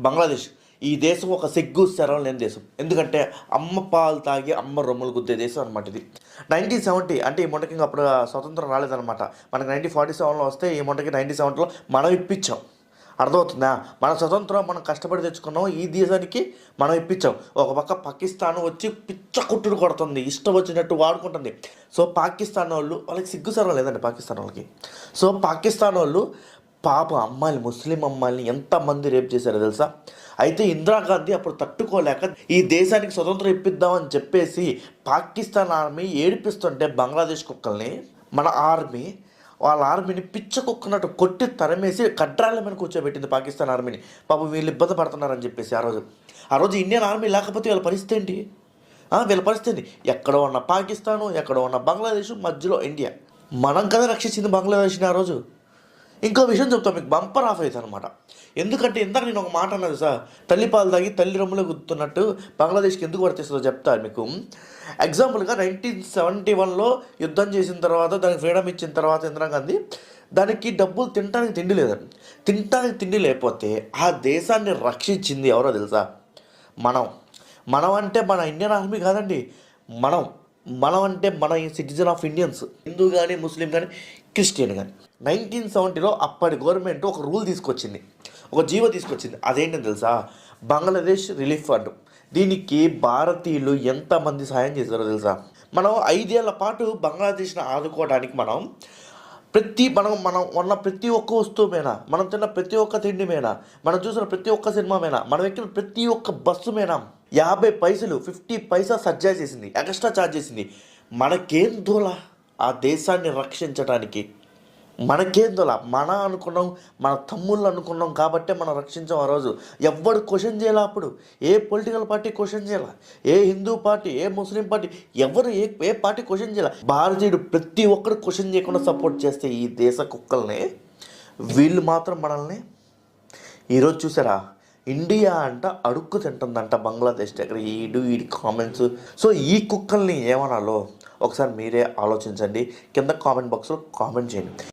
బంగ్లాదేశ్. ఈ దేశం ఒక సిగ్గు శరం లేని దేశం. ఎందుకంటే అమ్మ పాలు తాగి అమ్మ రొమ్ములు గుద్దే దేశం అనమాట ఇది. 1970 అంటే ఈ మొంటకి అప్పుడు స్వతంత్రం రాలేదనమాట. మనకి 1947లో వస్తే ఈ మొంటకి 1970లో మనం ఇప్పించాం. అర్థమవుతుందా? మన స్వతంత్రం మనం కష్టపడి తెచ్చుకున్నాం. ఈ దేశానికి మనం ఇప్పించాం. ఒక పక్క పాకిస్తాన్ వచ్చి పిచ్చ కుట్టుడు కొడుతుంది, ఇష్టం వచ్చినట్టు వాడుకుంటుంది. సో పాకిస్తాన్ వాళ్ళు, వాళ్ళకి సిగ్గు సర్వం లేదండి పాకిస్తాన్ వాళ్ళకి. సో పాకిస్తాన్ వాళ్ళు పాప అమ్మాయిలు, ముస్లిం అమ్మాయిల్ని ఎంతమంది రేప్ చేశారో తెలుసా? అయితే ఇందిరాగాంధీ అప్పుడు తట్టుకోలేక ఈ దేశానికి స్వతంత్రం ఇప్పిద్దామని చెప్పేసి పాకిస్తాన్ ఆర్మీ ఏడిపిస్తుంటే బంగ్లాదేశ్ కుక్కల్ని మన ఆర్మీ వాళ్ళ ఆర్మీని పిచ్చ కుక్కనట్టు కొట్టి తరమేసి కడ్రాల మీద కూర్చోబెట్టింది పాకిస్తాన్ ఆర్మీని. పాపం వీళ్ళు ఇబ్బంది పడుతున్నారని చెప్పేసి ఆ రోజు ఇండియన్ ఆర్మీ లేకపోతే వీళ్ళ పరిస్థితి ఏంటి? వీళ్ళ పరిస్థితి ఎక్కడో ఉన్న పాకిస్తాను, ఎక్కడో ఉన్న బంగ్లాదేశ్, మధ్యలో ఇండియా. మనం కదా రక్షించింది బంగ్లాదేశ్ని ఆ రోజు. ఇంకో విషయం చెప్తాను మీకు, బంపర్ ఆఫ్ అవుతుంది అనమాట. ఎందుకంటే ఇందాక నేను ఒక మాట అన్నది సార్, తల్లి పాలు తాగి తల్లి రొమ్ములో గుర్తున్నట్టు బంగ్లాదేశ్కి ఎందుకు వర్తిస్తుందో చెప్తాను మీకు. ఎగ్జాంపుల్గా 1971లో యుద్ధం చేసిన తర్వాత, దానికి ఫ్రీడమ్ ఇచ్చిన తర్వాత ఇందిరాగాంధీ దానికి డబ్బులు తినడానికి తిండి లేదండి. తినడానికి తిండి లేకపోతే ఆ దేశాన్ని రక్షించింది ఎవరో తెలుసా? మనం అంటే మన ఇండియన్ ఆర్మీ కాదండి. మనం అంటే మన సిటిజన్ ఆఫ్ ఇండియన్స్, హిందూ కానీ, ముస్లిం కానీ, క్రిస్టియన్ కానీ. 1970లో అప్పటి గవర్నమెంట్ ఒక రూల్ తీసుకొచ్చింది, ఒక జీవో తీసుకొచ్చింది. అదేంటని తెలుసా? Bangladesh relief fund. దీనికి భారతీయులు ఎంతమంది సహాయం చేశారో తెలుసా? మనం 5 ఏళ్ల పాటు బంగ్లాదేశ్ని ఆదుకోవడానికి మనం ఉన్న ప్రతి ఒక్క వస్తువు మీద, మనం తిన్న ప్రతి ఒక్క తిండి మీద, మనం చూసిన ప్రతి ఒక్క సినిమా మీద, మనం ఎక్కిన ప్రతి ఒక్క బస్సు మీద 50 పైసలు 50 పైసా సర్చార్జ్ చేసింది, ఎక్స్ట్రా ఛార్జ్ చేసింది. మనకేం దూల ఆ దేశాన్ని రక్షించడానికి? మనకేం దూల? అనుకున్నాం, మన తమ్ముళ్ళు అనుకున్నాం కాబట్టే మనం రక్షించాం ఆ రోజు. ఎవ్వడు క్వశ్చన్ చేయాల అప్పుడు. ఏ పొలిటికల్ పార్టీ క్వశ్చన్ చేయాల, ఏ హిందూ పార్టీ, ఏ ముస్లిం పార్టీ, ఎవరు ఏ పార్టీ క్వశ్చన్ చేయాల. భారతీయుడు ప్రతి ఒక్కరు క్వశ్చన్ చేయకుండా సపోర్ట్ చేస్తే ఈ దేశ కుక్కల్ని, వీళ్ళు మాత్రం మనల్ని ఈరోజు చూసారా? ఇండియా అంట అడుక్కు తింటుందంట బంగ్లాదేశ్ దగ్గర. వీడి కామెంట్స్. సో ఈ కుక్కల్ని ఏమనాలో ఒకసారి మీరే ఆలోచించండి. కింద కామెంట్ బాక్స్లో కామెంట్ చేయండి.